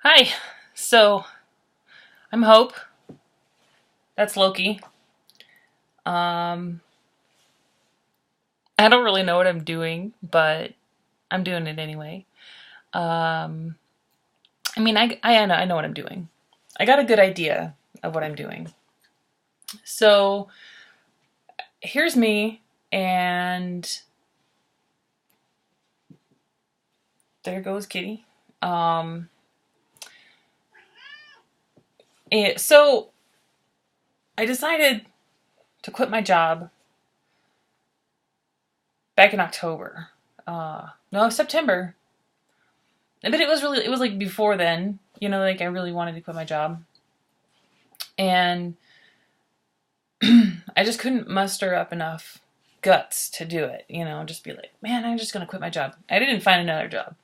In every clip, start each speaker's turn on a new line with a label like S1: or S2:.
S1: Hi. So, I'm Hope. That's Loki. Um, I don't really know what I'm doing, but I'm doing it anyway. Um, I know what I'm doing. I got a good idea of what I'm doing. So, here's me, and there goes Kitty. Um, so, I decided to quit my job back in October. No, September. But it was like before then, like I really wanted to quit my job. And I just couldn't muster up enough guts to do it, just be like, man, I'm just going to quit my job. I didn't find another job.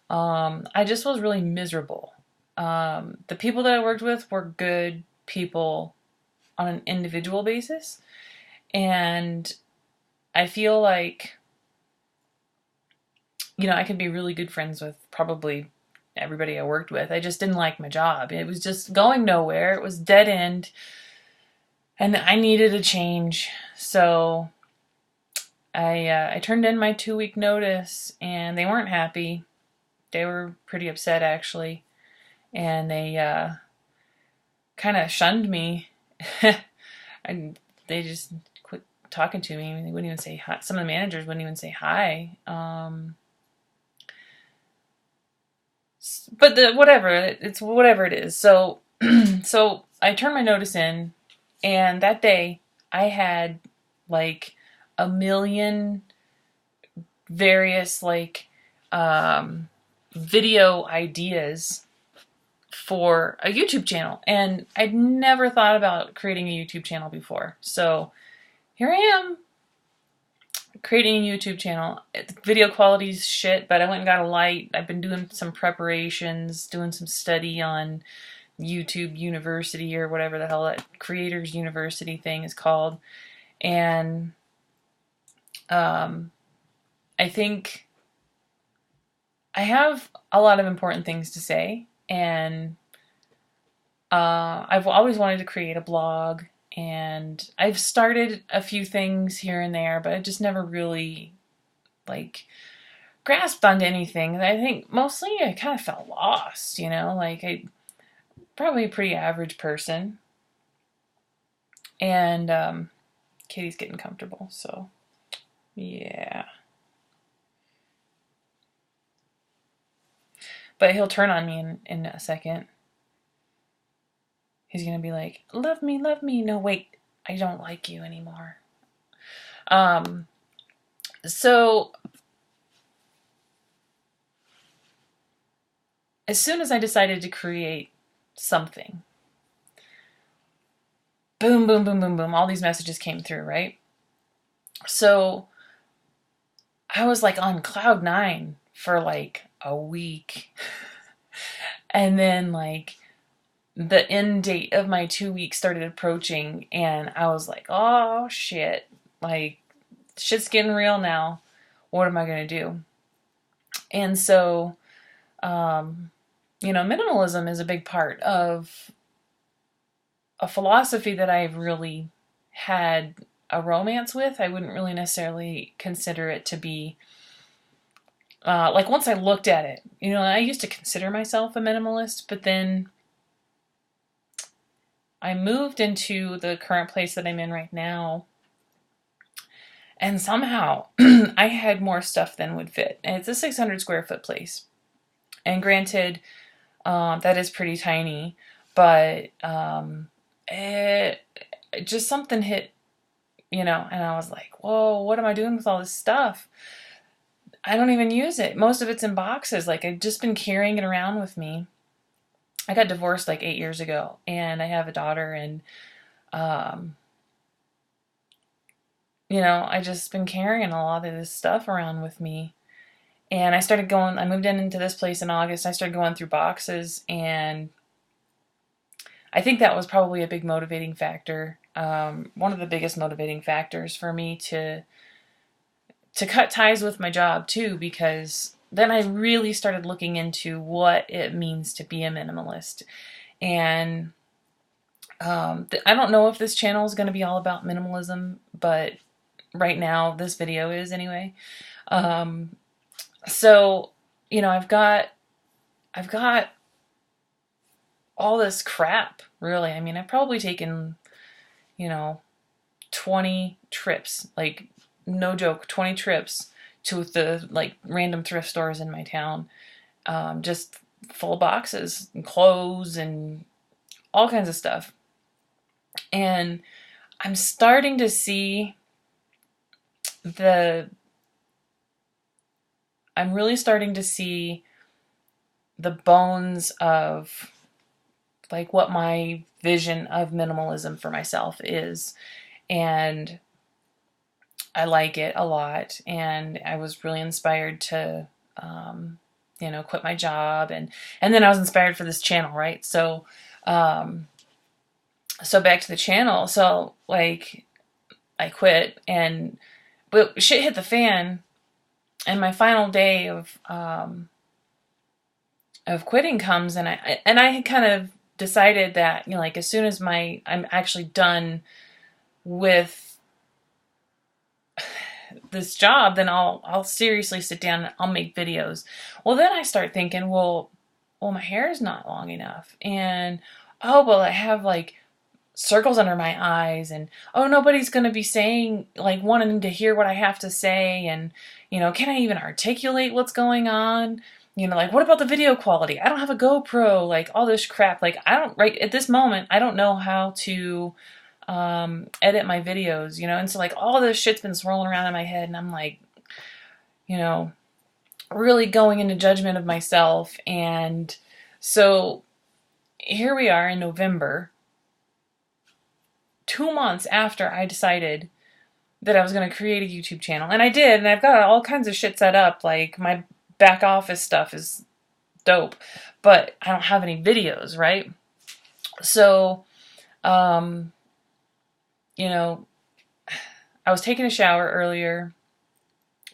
S1: I just was really miserable. The people that I worked with were good people on an individual basis. And I feel like, I could be really good friends with probably everybody I worked with. I just didn't like my job. It was just going nowhere. It was dead end. And I needed a change. So I turned in my 2-week notice, and they weren't happy. They were pretty upset, actually. And they kind of shunned me. And they just quit talking to me. They wouldn't even say hi. Some of the managers wouldn't even say hi. But whatever. It's whatever it is. So, so I turned my notice in, and that day I had like a million various video ideas for a YouTube channel, and I'd never thought about creating a YouTube channel before. So here I am creating a YouTube channel. Video quality's shit, but I went and got a light. I've been doing some preparations, doing some study on YouTube University or whatever the hell that Creators University thing is called. And I think I have a lot of important things to say, and I've always wanted to create a blog, and I've started a few things here and there, but I just never really grasped onto anything. And I think mostly I kind of felt lost, I probably a pretty average person, and Katie's getting comfortable, so yeah. But he'll turn on me in a second. He's going to be like, love me, love me. No, wait, I don't like you anymore. So as soon as I decided to create something, boom, boom, boom, boom, boom, all these messages came through, right? So I was like on cloud 9 for like a week. And then the end date of my 2 weeks started approaching, and I was like, oh shit, shit's getting real now. What am I going to do? And so, minimalism is a big part of a philosophy that I've really had a romance with. I wouldn't really necessarily consider it to be once I looked at it, I used to consider myself a minimalist, but then I moved into the current place that I'm in right now, and somehow I had more stuff than would fit. And it's a 600 square foot place. And granted, that is pretty tiny, but it just something hit, and I was like, whoa, what am I doing with all this stuff? I don't even use it. Most of it's in boxes. I've just been carrying it around with me. I got divorced 8 years ago, and I have a daughter, and I just been carrying a lot of this stuff around with me. And I moved into this place in August. I started going through boxes, and I think that was probably a big motivating factor. One of the biggest motivating factors for me to cut ties with my job too, because then I really started looking into what it means to be a minimalist. And I don't know if this channel is going to be all about minimalism, but right now this video is anyway. Um, so, you know, I've got all this crap, really. I mean, I've probably taken, you know, 20 trips, like no joke, 20 trips to the like random thrift stores in my town, just full boxes and clothes and all kinds of stuff. And I'm starting to see the, I'm really starting to see the bones of like what my vision of minimalism for myself is. And I like it a lot. And I was really inspired to, you know, quit my job. And then I was inspired for this channel, right? So, so back to the channel. So like I quit but shit hit the fan, and my final day of quitting comes, and I had kind of decided that, you know, like as soon as I'm actually done with this job, then I'll seriously sit down and I'll make videos. Well, then I start thinking, well, my hair is not long enough, and oh, well, I have like circles under my eyes, and oh, nobody's going to be saying, like, wanting to hear what I have to say, and, you know, can I even articulate what's going on? You know, like, what about the video quality? I don't have a GoPro, like, all this crap. Like, right at this moment, I don't know how to edit my videos, you know, and so, like, all this shit's been swirling around in my head, and I'm, like, you know, really going into judgment of myself. And so here we are in November, 2 months after I decided that I was going to create a YouTube channel. And I did, and I've got all kinds of shit set up. Like, my back office stuff is dope, but I don't have any videos, right? So, you know, I was taking a shower earlier.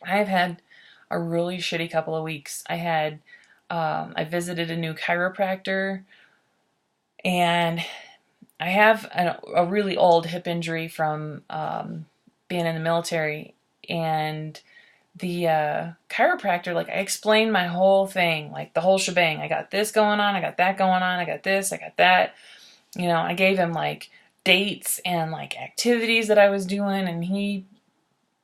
S1: I've had a really shitty couple of weeks. I visited a new chiropractor, and I have a really old hip injury from being in the military, and the chiropractor, like, I explained my whole thing, like the whole shebang. I got this going on, I got that going on, I got this, I got that. You know, I gave him like dates and like activities that I was doing, and he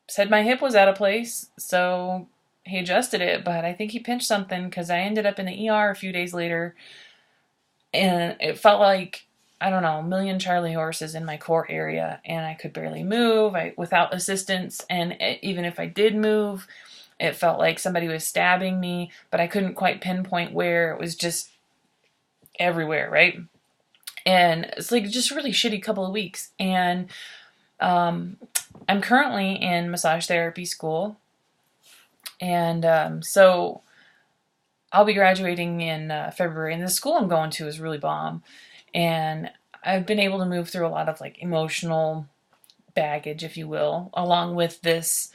S1: said my hip was out of place, so he adjusted it, but I think he pinched something because I ended up in the ER a few days later, and it felt like, I don't know, a million Charlie horses in my core area, and I could barely move without assistance. And even if I did move, it felt like somebody was stabbing me, but I couldn't quite pinpoint where. It was just everywhere, right? And it's like just really shitty couple of weeks. And I'm currently in massage therapy school, and so I'll be graduating in February, and the school I'm going to is really bomb. And I've been able to move through a lot of like emotional baggage, if you will, along with this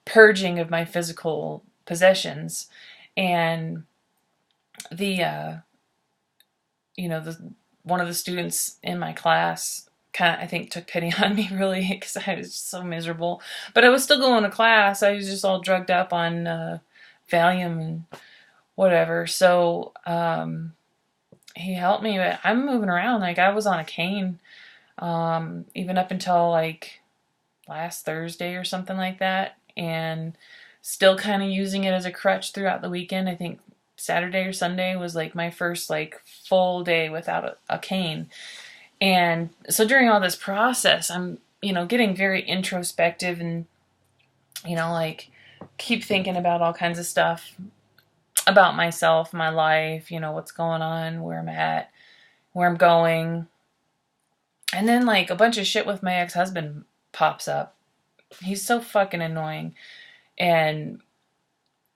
S1: purging of my physical possessions. And the you know, one of the students in my class kind of, I think, took pity on me, really, because I was just so miserable. But I was still going to class. I was just all drugged up on Valium and whatever. So he helped me, but I'm moving around. Like, I was on a cane even up until like last Thursday or something like that, and still kind of using it as a crutch throughout the weekend. I think Saturday or Sunday was like my first like full day without a cane. And so during all this process, I'm, you know, getting very introspective, and, you know, like, keep thinking about all kinds of stuff about myself, my life, you know, what's going on, where I'm at, where I'm going. And then like a bunch of shit with my ex-husband pops up. He's so fucking annoying, and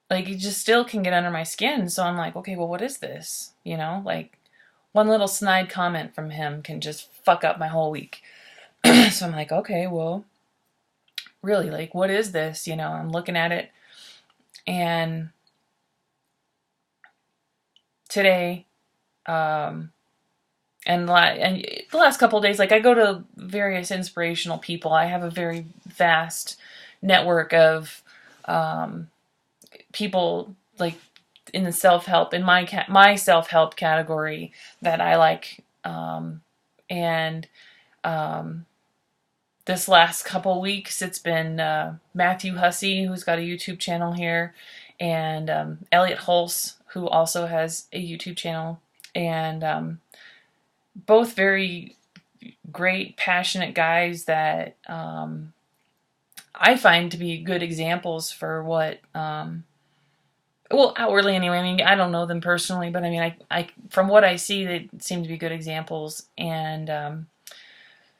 S1: like, he just still can get under my skin. So I'm like, okay, well, what is this? You know, like, one little snide comment from him can just fuck up my whole week. So I'm like, okay, well, really, like, what is this? You know, I'm looking at it, And today, and the last couple of days, like I go to various inspirational people. I have a very vast network of people like in the self-help, in my self-help category that I like. And this last couple weeks, it's been Matthew Hussey, who's got a YouTube channel here, and Elliot Hulse, who also has a YouTube channel, and both very great, passionate guys that I find to be good examples for what, well, outwardly anyway. I mean, I don't know them personally, but I mean, I from what I see, they seem to be good examples. And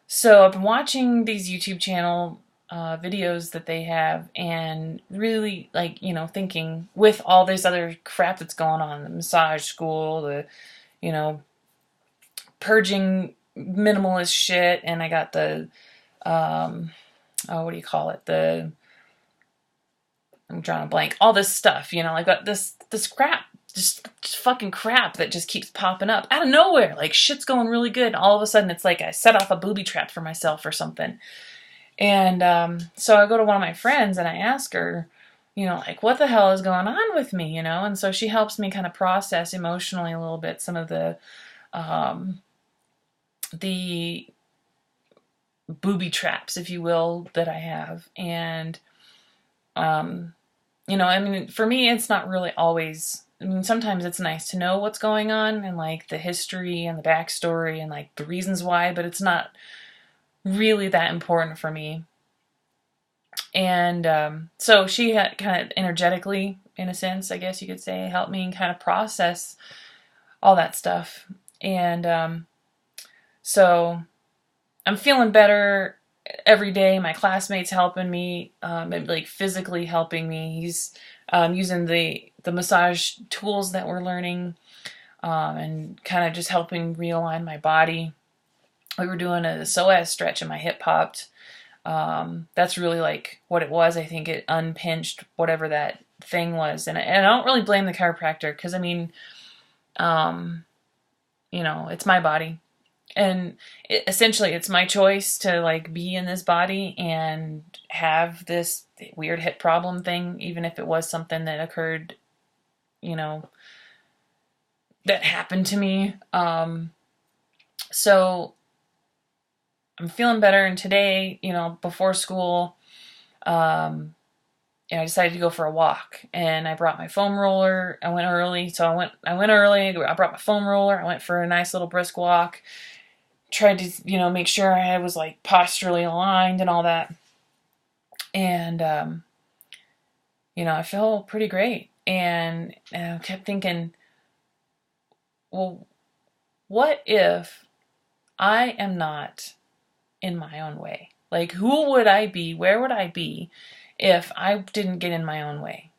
S1: so I've been watching these YouTube channel videos that they have, and really, like, you know, thinking with all this other crap that's going on, the massage school, the, you know, purging minimalist shit, and I got the what do you call it? I'm drawing a blank. All this stuff, you know, like this crap, just fucking crap that just keeps popping up out of nowhere. Like shit's going really good, and all of a sudden it's like I set off a booby trap for myself or something. And so I go to one of my friends and I ask her, you know, like, what the hell is going on with me, you know? And so she helps me kind of process emotionally a little bit some of the booby traps, if you will, that I have. And, you know, I mean, for me, it's not really always, I mean, sometimes it's nice to know what's going on and like the history and the backstory and like the reasons why, but it's not really that important for me. And so she had kind of energetically, in a sense, I guess you could say, helped me kind of process all that stuff. And so I'm feeling better every day. My classmate's helping me, like physically helping me. He's using the massage tools that we're learning, and kind of just helping realign my body. We were doing a psoas stretch and my hip popped. That's really like what it was. I think it unpinched whatever that thing was. And I don't really blame the chiropractor, because I mean, you know, it's my body. And essentially it's my choice to like be in this body and have this weird hip problem thing, even if it was something that occurred, you know, that happened to me. So I'm feeling better. And today, you know, before school, I decided to go for a walk, and I brought my foam roller. I went early. So I went early. I brought my foam roller. I went for a nice little brisk walk. Tried to, you know, make sure I was like posturally aligned and all that. And, you know, I feel pretty great. And I kept thinking, well, what if I am not in my own way? Like, who would I be? Where would I be if I didn't get in my own way?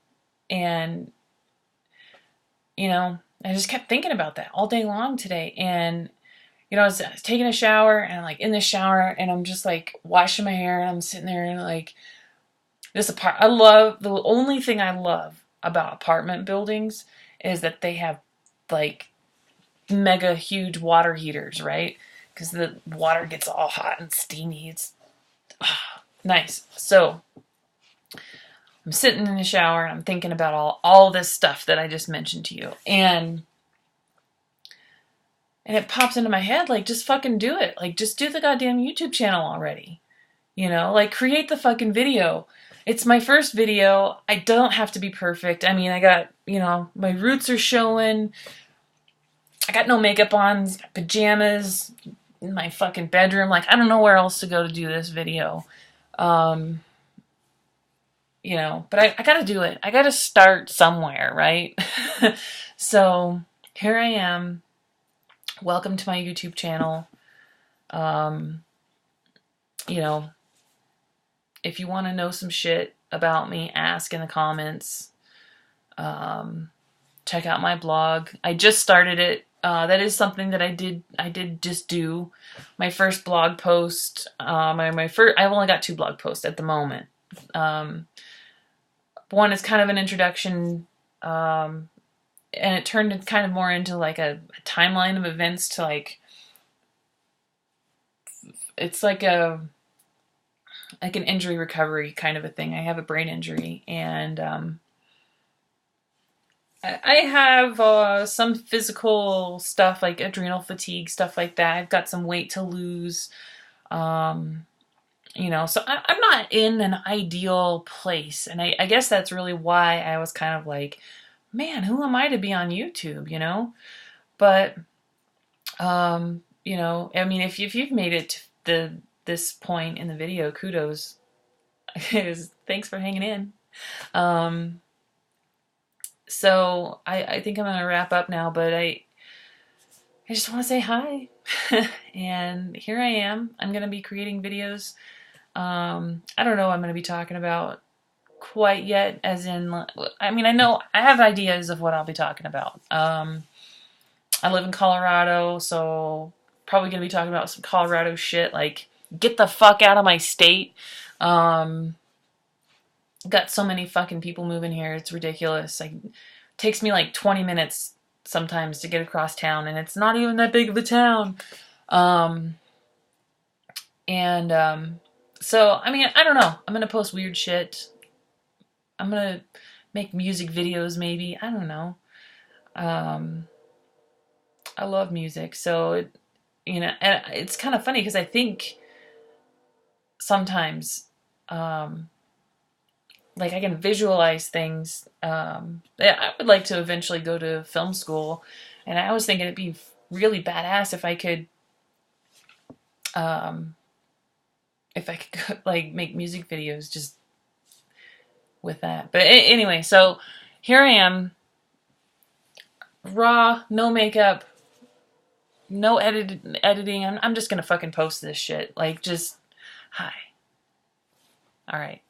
S1: And, you know, I just kept thinking about that all day long today. And, you know, I was taking a shower, and I'm like in the shower, and I'm just like washing my hair, and I'm sitting there, and like the only thing I love about apartment buildings is that they have like mega huge water heaters, right? Because the water gets all hot and steamy. It's nice. So I'm sitting in the shower, and I'm thinking about all this stuff that I just mentioned to you. And it pops into my head, like, just fucking do it. Like, just do the goddamn YouTube channel already. You know, like, create the fucking video. It's my first video. I don't have to be perfect. I mean, I got, you know, my roots are showing. I got no makeup on, pajamas in my fucking bedroom. Like, I don't know where else to go to do this video. You know, but I got to do it. I got to start somewhere, right? So here I am. Welcome to my YouTube channel. You know, if you want to know some shit about me, ask in the comments. Check out my blog. I just started it. That is something that I did just do. My first blog post, I've only got 2 blog posts at the moment. one is kind of an introduction, and it turned kind of more into like a timeline of events to like, it's like an injury recovery kind of a thing. I have a brain injury, and I have some physical stuff like adrenal fatigue, stuff like that. I've got some weight to lose. So I'm not in an ideal place. And I guess that's really why I was kind of like, man, who am I to be on YouTube, But, I mean, if you've made it to this point in the video, kudos. Thanks for hanging in. So I think I'm going to wrap up now, but I just want to say hi. And here I am. I'm going to be creating videos. I don't know what I'm going to be talking about quite yet, as in, I mean, I have ideas of what I'll be talking about. I live in Colorado, so probably going to be talking about some Colorado shit, like, get the fuck out of my state. Got so many fucking people moving here, it's ridiculous. Like, it takes me like 20 minutes sometimes to get across town, and it's not even that big of a town. So, I mean, I don't know. I'm gonna post weird shit. I'm gonna make music videos, maybe. I don't know. I love music, so, and it's kind of funny because I think sometimes, like, I can visualize things. I would like to eventually go to film school, and I was thinking it'd be really badass if I could, like, make music videos just with that. But anyway, so here I am, raw, no makeup, no editing. I'm just gonna fucking post this shit. Like, just, hi. All right.